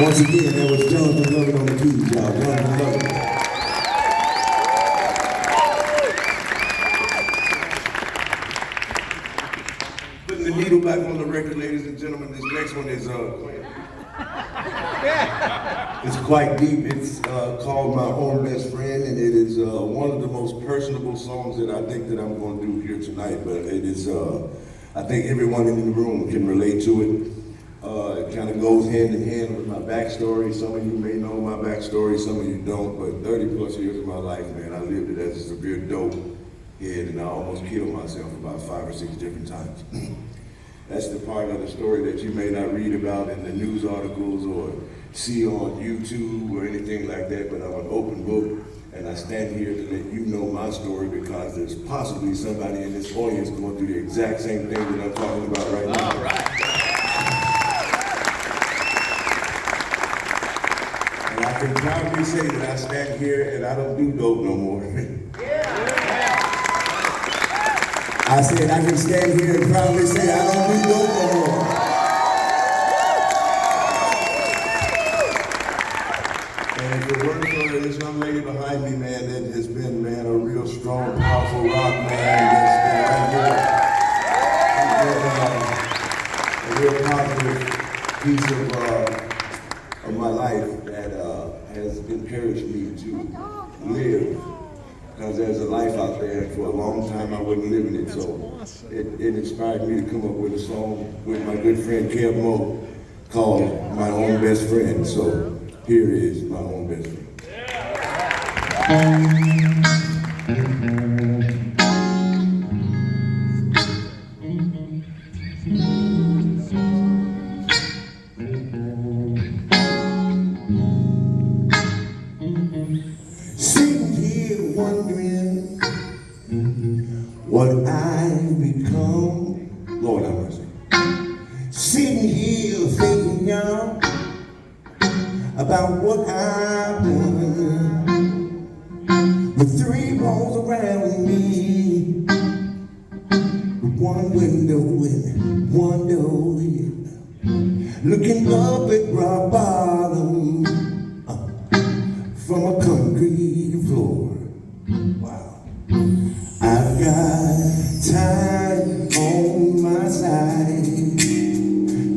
Once again, that was Jonathan Lovett on the keys, y'all. Jonathan Lovett. Putting the needle back on the record, ladies and gentlemen. This next one is it's quite deep. It's called My Own Best Friend, and it is one of the most personable songs that I think that I'm going to do here tonight. But it is, I think everyone in the room can relate to it. It kind of goes hand in hand with my backstory. Some of you may know my backstory, some of you don't, but 30 plus years of my life, man, I lived it as a severe dope head, and I almost killed myself about 5 or 6 different times. That's the part of the story that you may not read about in the news articles or see on YouTube or anything like that, but I'm an open book, and I stand here to let you know my story because there's possibly somebody in this audience going through the exact same thing that I'm talking about right now. All right. I can proudly say that I stand here and I don't do dope no more. I said I can stand here and proudly say I don't do dope no more. And if it weren't for this young lady behind me, man, that has been, man, a real strong, powerful rock man that's been right here. A real positive piece of my life that has encouraged me to live, because there's a life out there, and for a long time I wasn't living it, so it inspired me to come up with a song with my good friend Kev Moe called My Own Best Friend. So here is My Own Best Friend. Wondering what I've become, Lord have mercy. Sitting here thinking, y'all, about what I've done. With 3 walls around me, with 1 window and 1 door, looking up at rock bottom from a concrete floor. Wow. I've got time on my side,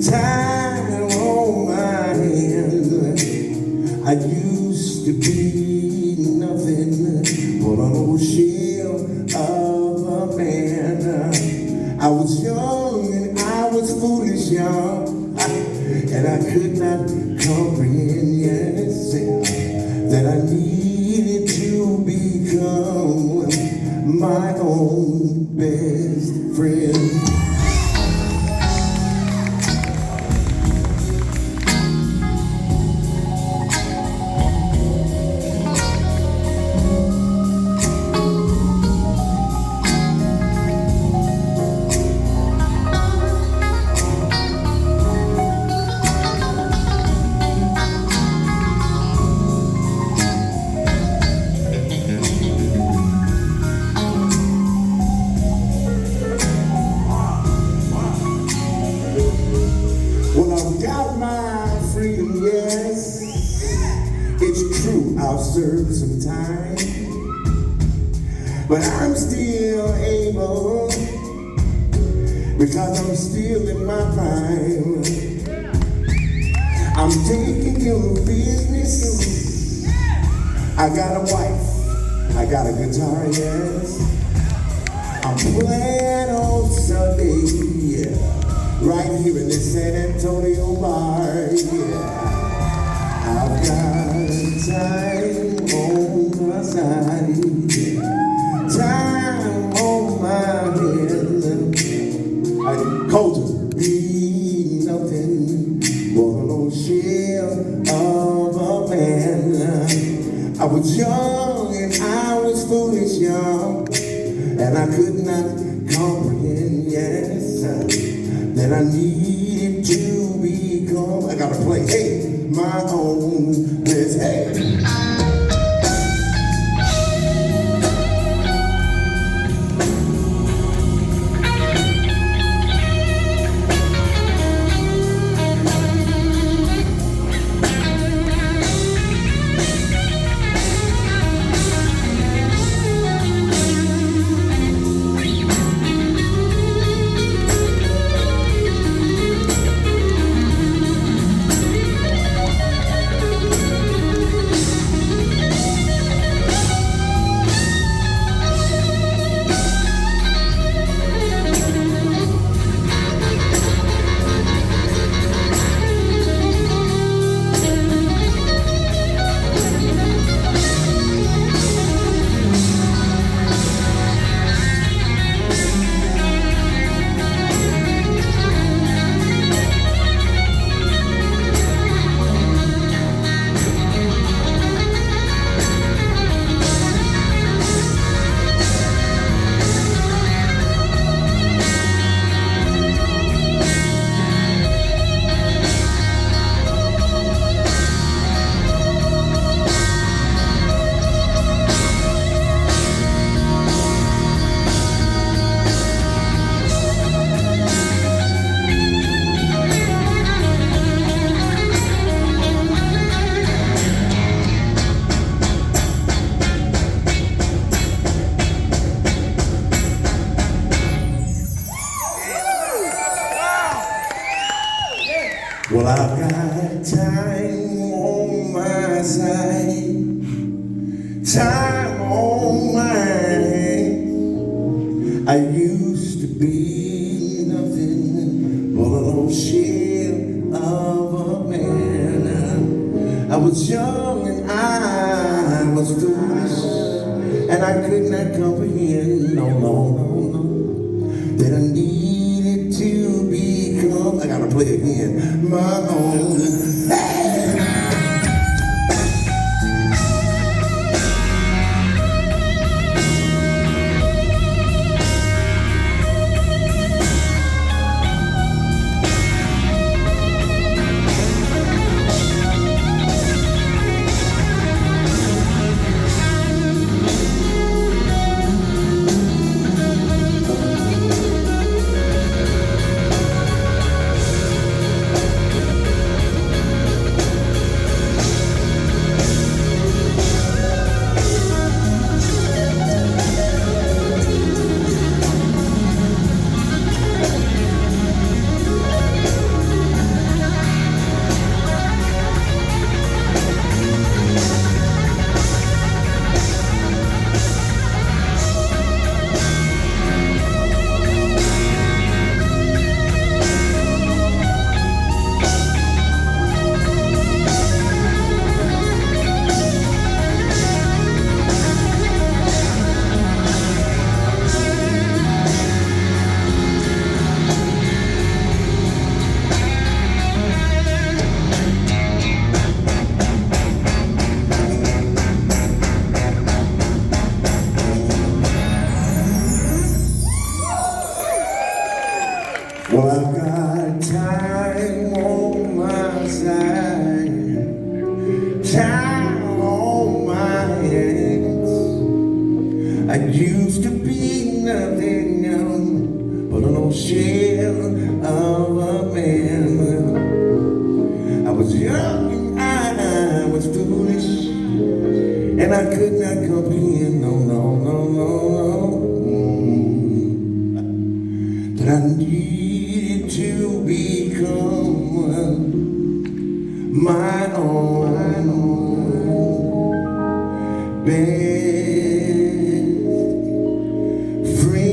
time on my hand. I used to be nothing but an old shell of a man. I was young and I was foolish, y'all, and I could not comprehend, yes, that I needed to become my own best friend. I've got my freedom, yes. It's true, I've served some time, but I'm still able because I'm still in my prime. I'm taking care of business. I got a wife, I got a guitar, yes. I'm playing on Sunday, yeah, right here in this San Antonio bar, yeah. I've got time on my side, yeah. Time on my hands. I culture be nothing more than a shell of a man. I was young and I was foolish, young, and I could not comprehend, yes, that I needed to become. I gotta play, hey, my own, let's hey. Well, I've got time on my side, time on my hands. I used to be nothing but a little shell of a man. I was young and I was foolish, and I could not comprehend, no, that I needed to become, I gotta play again, my own. Hey! Well, I've got time on my side, time on my hands. I used to be nothing but an old shell of a man. and I could not comprehend, no, no, no, no, no. But I needed to become my own best friend.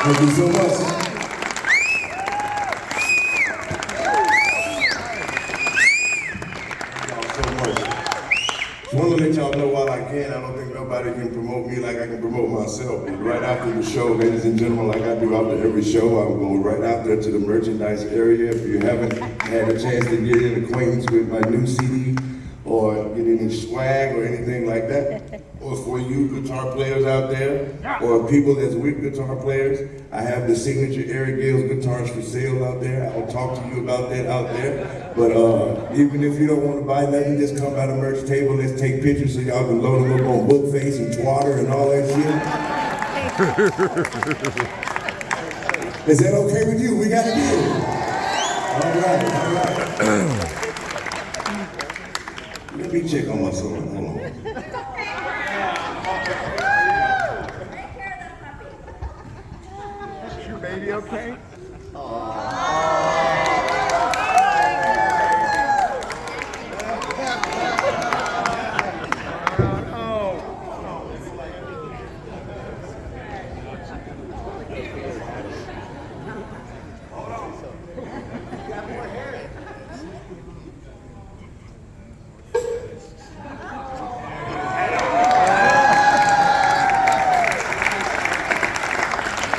Thank you so much. Y'all so much. Just want to let y'all know while I can, I don't think nobody can promote me like I can promote myself. But right after the show, ladies and gentlemen, like I do after every show, I'm going right out there to the merchandise area. If you haven't had a chance to get an acquaintance with my new CD or get any swag or anything like that, or for you guitar players out there, or people that's with guitar players, I have the signature Eric Gales guitars for sale out there. I'll talk to you about that out there. But even if you don't want to buy nothing, just come by the merch table. Let's take pictures so y'all can load them up on Bookface and Twitter and all that shit. Is that okay with you? We got a deal. All right. Let me check on my son. Hold on. Is your baby okay?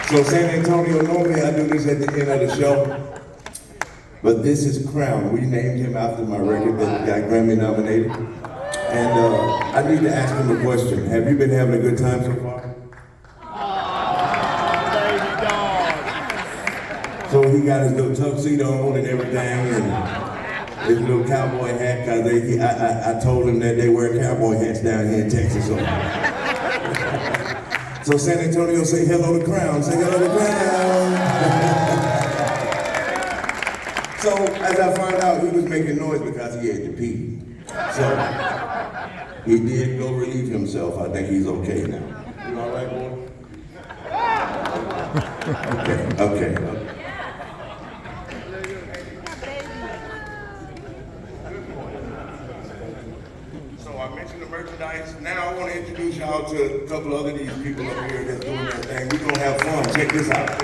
So San Antonio, normally I do this at the end of the show, but this is Crown. We named him after my record that got Grammy nominated. And I need to ask him a question. Have you been having a good time so far? So he got his little tuxedo on and everything, and his little cowboy hat, because I told him that they wear cowboy hats down here in Texas. So San Antonio, say hello to Crown. Say hello to Crown. So as I found out, he was making noise because he had to pee. So he did go relieve himself. I think he's okay now. You all right, boy? Okay. So I mentioned the merchandise. Now I want to introduce y'all to a couple other these people over here that's doing their thing. We're gonna have fun. Check this out.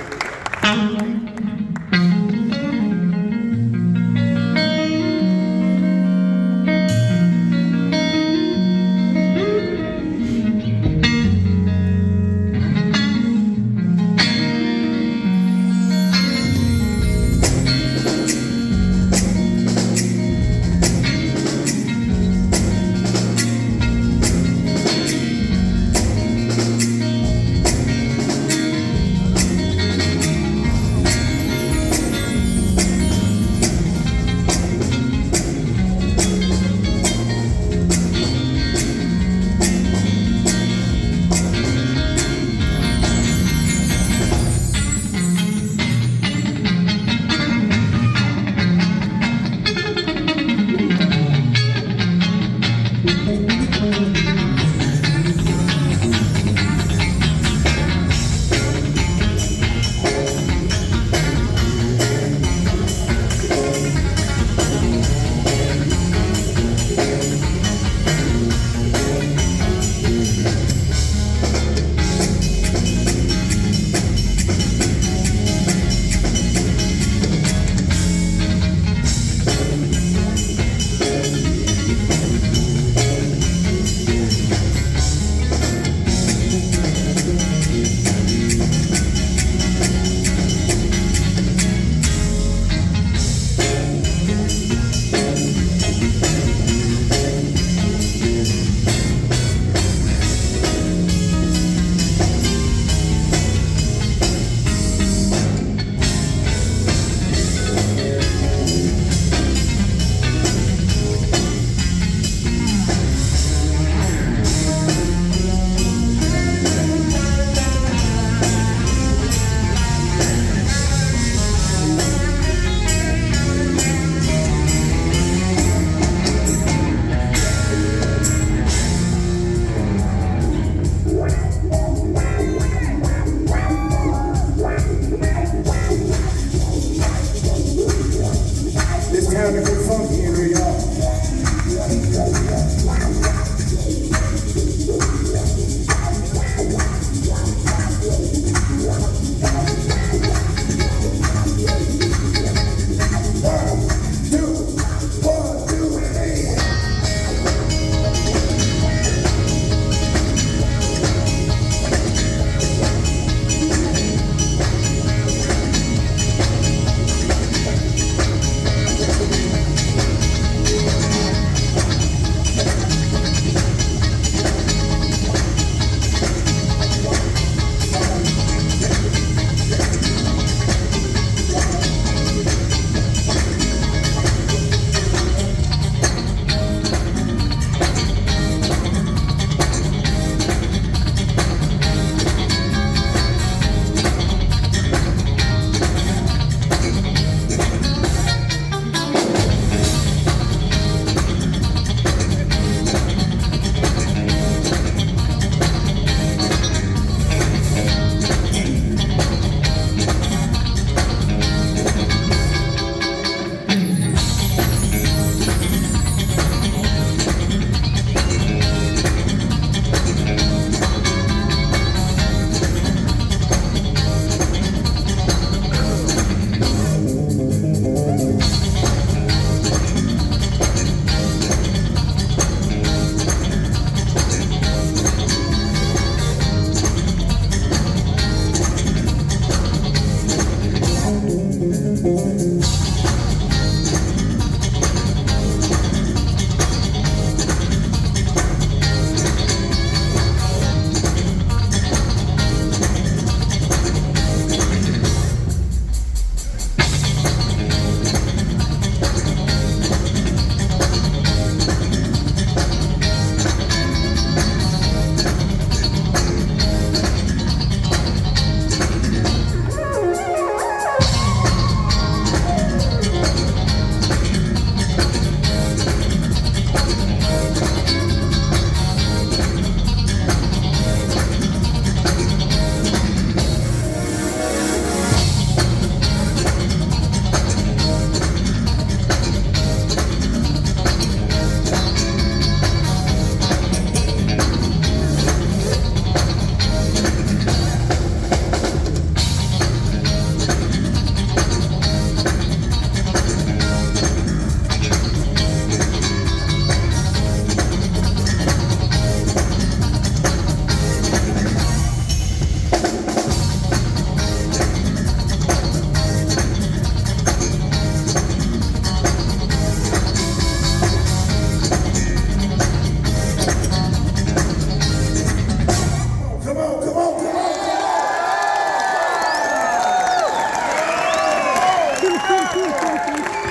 Time to get funky in here, y'all.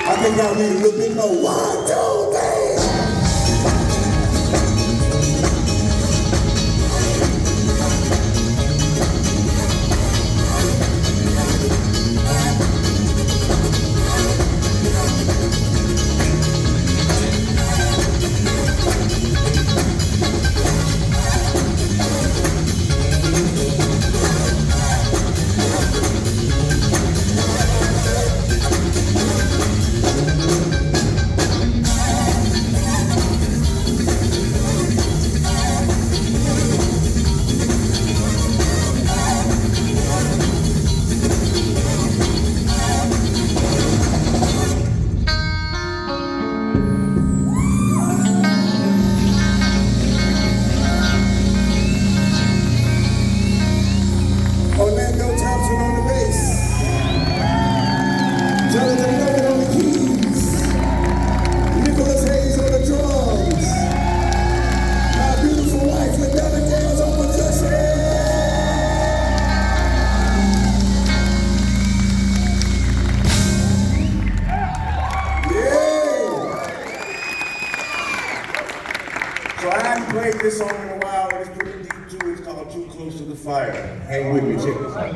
I think y'all need a little bit more. 1, 2, 3. Orlando Thompson on the bass. Jonathan Logan on the keys. Nicholas Hayes on the drums. My beautiful wife, LaDonna Gales on percussion. So I haven't played this song in a while, and it's pretty deep too. It's called Too Close to the Fire. Hang with me, check this out.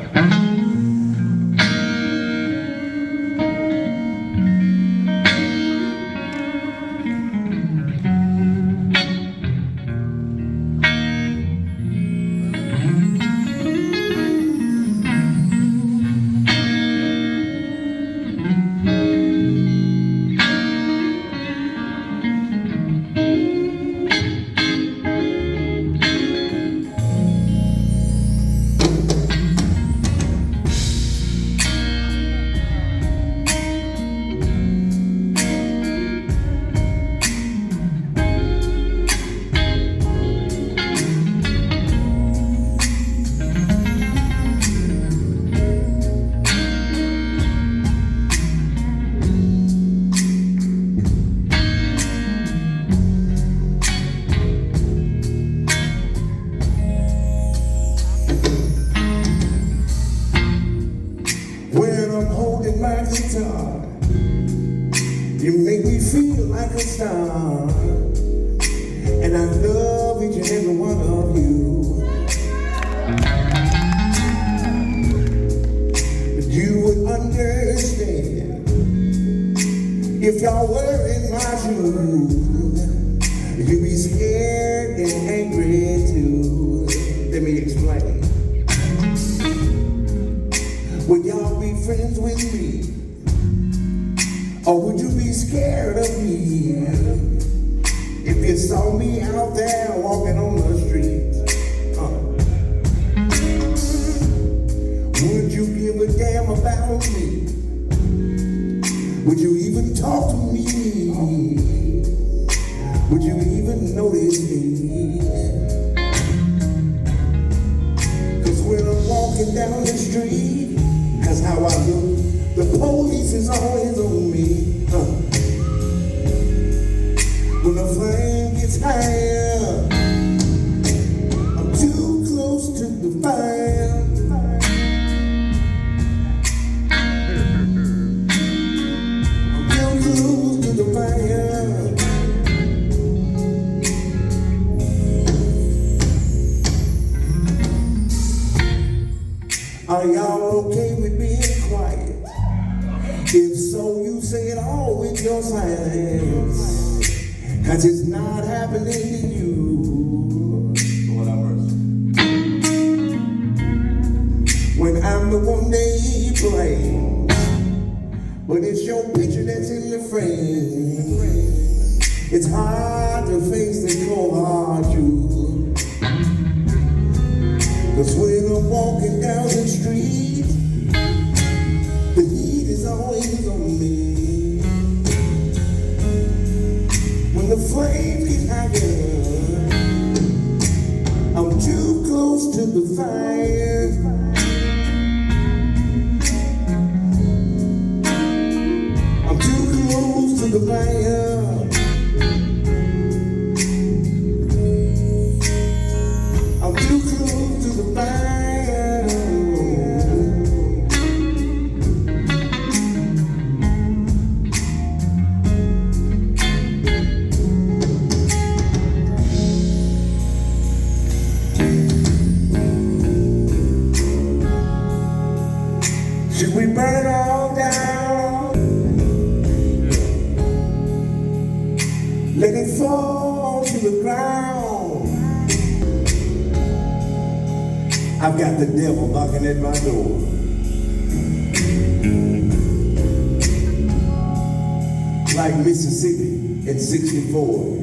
You make me feel like a star, and I love each and every one of you. But you would understand if y'all were in my shoes. You'd be scared and angry too. Let me explain. Would y'all be friends with me? Or would you be scared of me if you saw me out there walking on the street? Would you give a damn about me? Would you even talk to me? Would you even notice me? 'Cause when I'm walking down the street, that's how I look. The police is always on me. When the flame gets higher, I'm too close to the fire. I'm too close to the fire. Are y'all okay with being quiet? If so, you say it all with your silence. 'Cause it's not happening to you. Lord have mercy. When I'm the one they blame, but it's your picture that's in the frame. It's hard to face the cold hard truth. 'Cause when I'm walking down the street, the heat is always on me. When the flame gets higher, I'm too close to the fire. I'm too close to the fire. I'm too close to the fire. Should we burn it all down? Let it fall to the ground. I've got the devil knocking at my door. Like Mississippi in 64.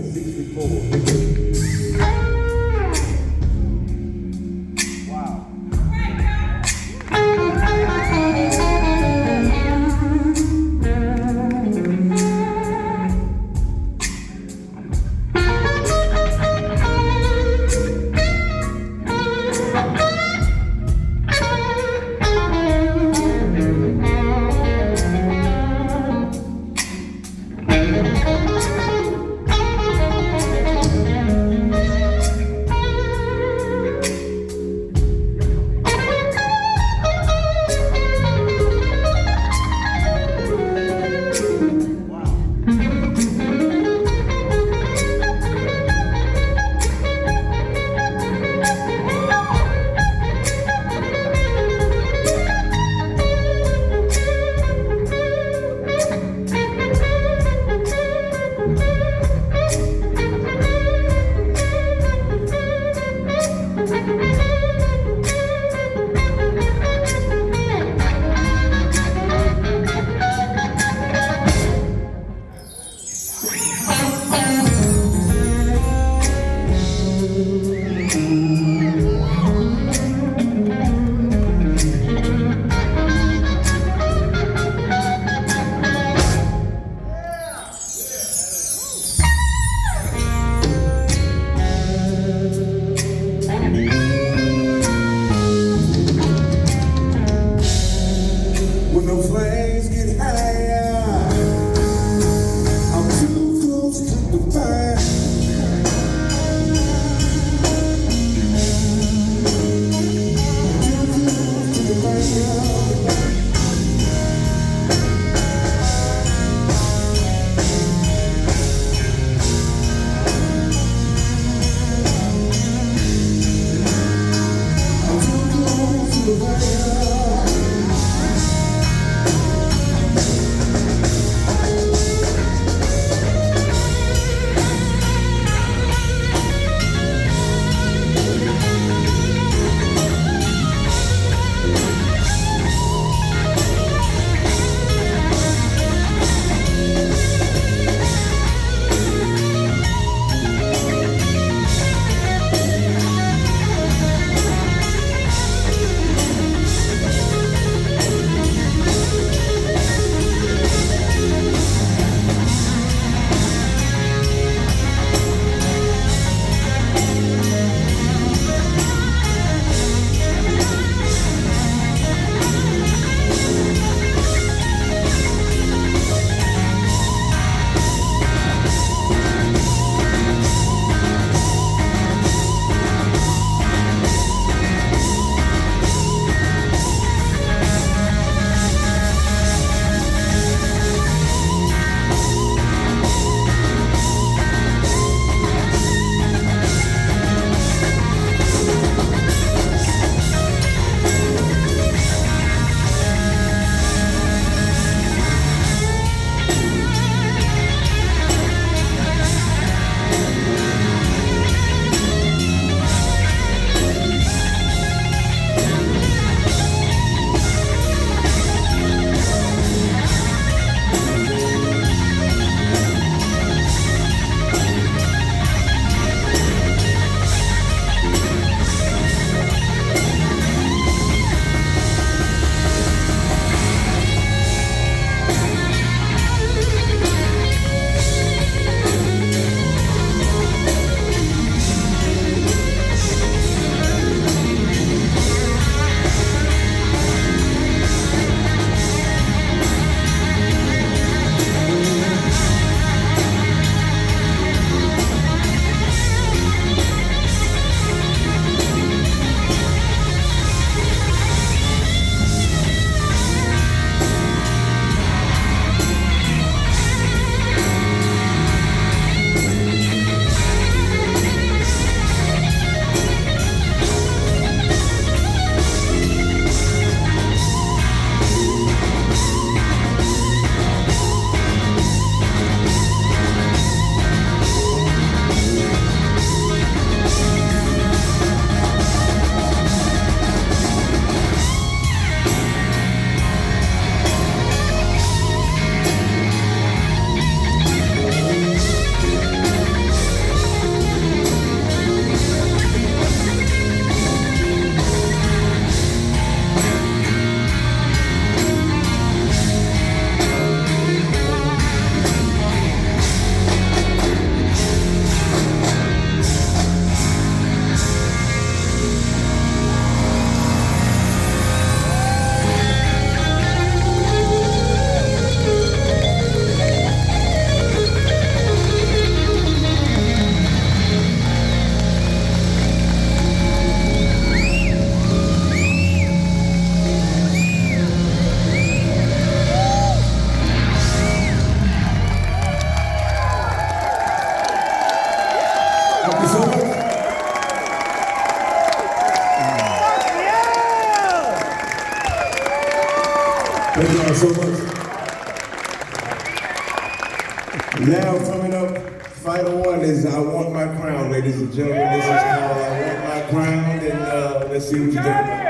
Now coming up, final one is I Want My Crown, ladies and gentlemen. This is called I Want My Crown, and let's see what you think.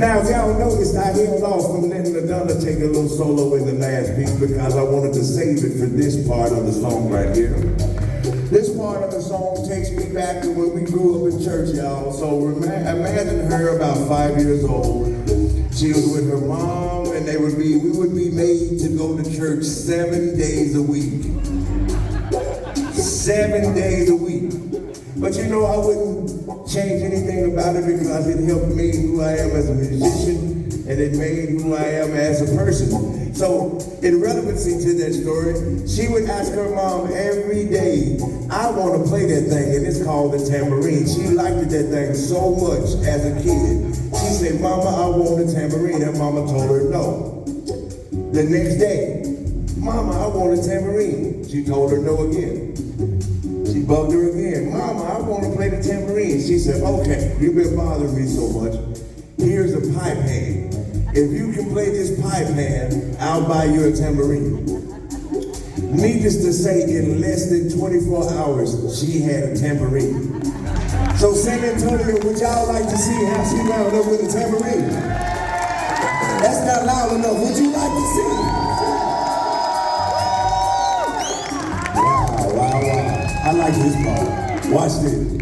Now, if y'all noticed, I held off from letting Madonna take a little solo in the last piece because I wanted to save it for this part of the song right here. This part of the song takes me back to when we grew up in church, y'all. So imagine her about 5 years old. She was with her mom, and we would be made to go to church 7 days a week. 7 days a week. But you know, I wouldn't change anything about it because it helped me who I am as a musician, and it made who I am as a person. So, in relevancy to that story, she would ask her mom every day, I want to play that thing, and it's called the tambourine. She liked that thing so much as a kid. She said, Mama, I want a tambourine, and Mama told her no. The next day, Mama, I want a tambourine. She told her no again. She bugged her again. Mama, I want to play the tambourine. She said, okay, you've been bothering me so much. Here's a pipe hand. If you can play this pipe hand, I'll buy you a tambourine. Needless to say, in less than 24 hours, she had a tambourine. So San Antonio, would y'all like to see how she wound up with a tambourine? That's not loud enough. Would you like to see? Wow, wow, wow. I like this part. Watch this.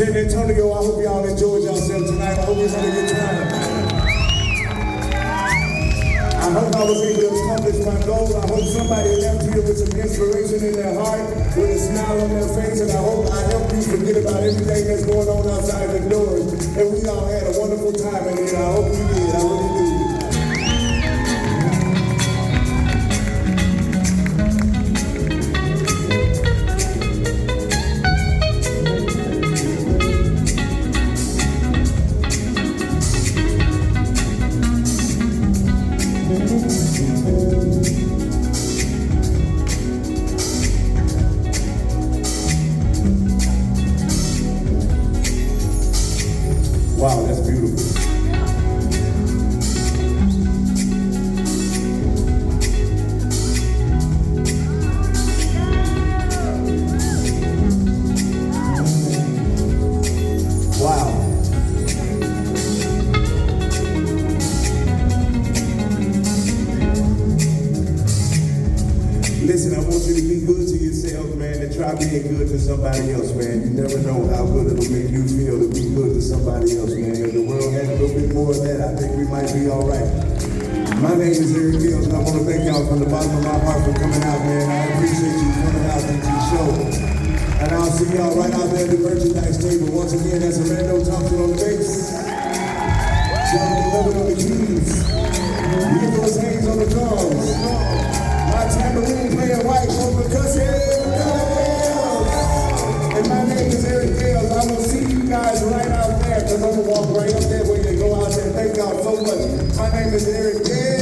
San Antonio, I hope y'all enjoyed yourself tonight. I hope you had a good time. I hope I was able to accomplish my goal. I hope somebody left here with some inspiration in their heart, with a smile on their face, and I hope I helped you forget about everything that's going on outside the doors. And we all had a wonderful time in here. I hope you did. I really do. Wow, that's beautiful. Wow. Listen, I want you to be good to yourself, man, and try being good to somebody else, man. You never know how good it'll make you feel to be good to somebody else, man. If the world had a little bit more of that, I think we might be all right. My name is Eric Mills, and I want to thank y'all from the bottom of my heart for coming out, man. I appreciate you coming out to the show. And I'll see y'all right out there at the merchandise table. Once again, that's Orlando Thompson on the bass. John Lovett on the keys. Nicholas Haynes on the drums. My tambourine player White on percussion. And my name is Eric Mills. I will see you guys right out there, because I'm going to walk right up there when you go out there. Thank y'all so much. My name is Eric Mills.